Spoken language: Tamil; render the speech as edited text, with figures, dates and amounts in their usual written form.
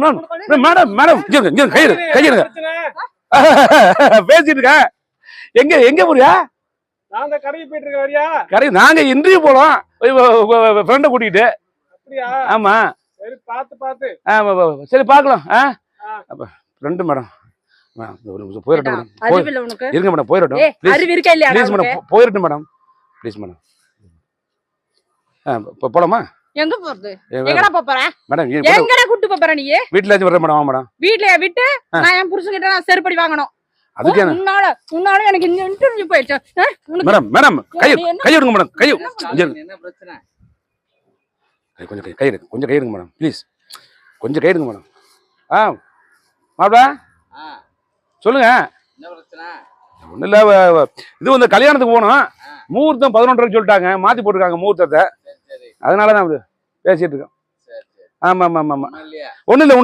மேடம் மேடம் கையிடுங்க பேசிட்டு இருக்க. எங்க எங்க போறியா? நாங்க கடைக்கு போயிட்டு இருக்க வரியா? கடை நாங்க இன்டர்வியூ போறோம் ஃப்ரெண்ட கூட்டிட்டு. அப்படியா? ஆமா. சரி பாத்து சரி பாக்கலாம். ஃப்ரெண்டு மேடம் போயிரட்டும் மேடம். இருங்க மேடம் போயிரட்டும். ப்ளீஸ் மேடம் போயிரட்டும் மேடம். Please madam. போலாமா? எங்க போறது? எங்கடா போற? மேடம் எங்கடா கூட்டி போற நீ? வீட்ல இருந்து வரேன் மேடம். மேடம் வீட்ல விட்டு நான் என் புருஷன் கிட்ட நான் செருப்படி வாங்கணும். அதுக்கு உன்னால எனக்கு இந்த இன்டர்வியூ போயிடுச்சு. மேடம் மேடம் கை எடுங்க மேடம். கை என்ன பிரச்சனை? கொஞ்சம் கை எடுங்க மேடம் ப்ளீஸ். கொஞ்சம் கை எடுங்க மேடம். மாப்ள சொல்லுங்க. என்ன பிரச்சனை? ஒன்றும் இல்லை. இது வந்து கல்யாணத்துக்கு போகணும். முகூர்த்தம் 11:30 சொல்லிட்டாங்க. மாற்றி போட்டிருக்காங்க முகூர்த்தத்தை. அதனால தான் பேசிட்டு இருக்கோம். ஆமாம் ஆமாம் ஆமாம். ஒன்றும் இல்லை.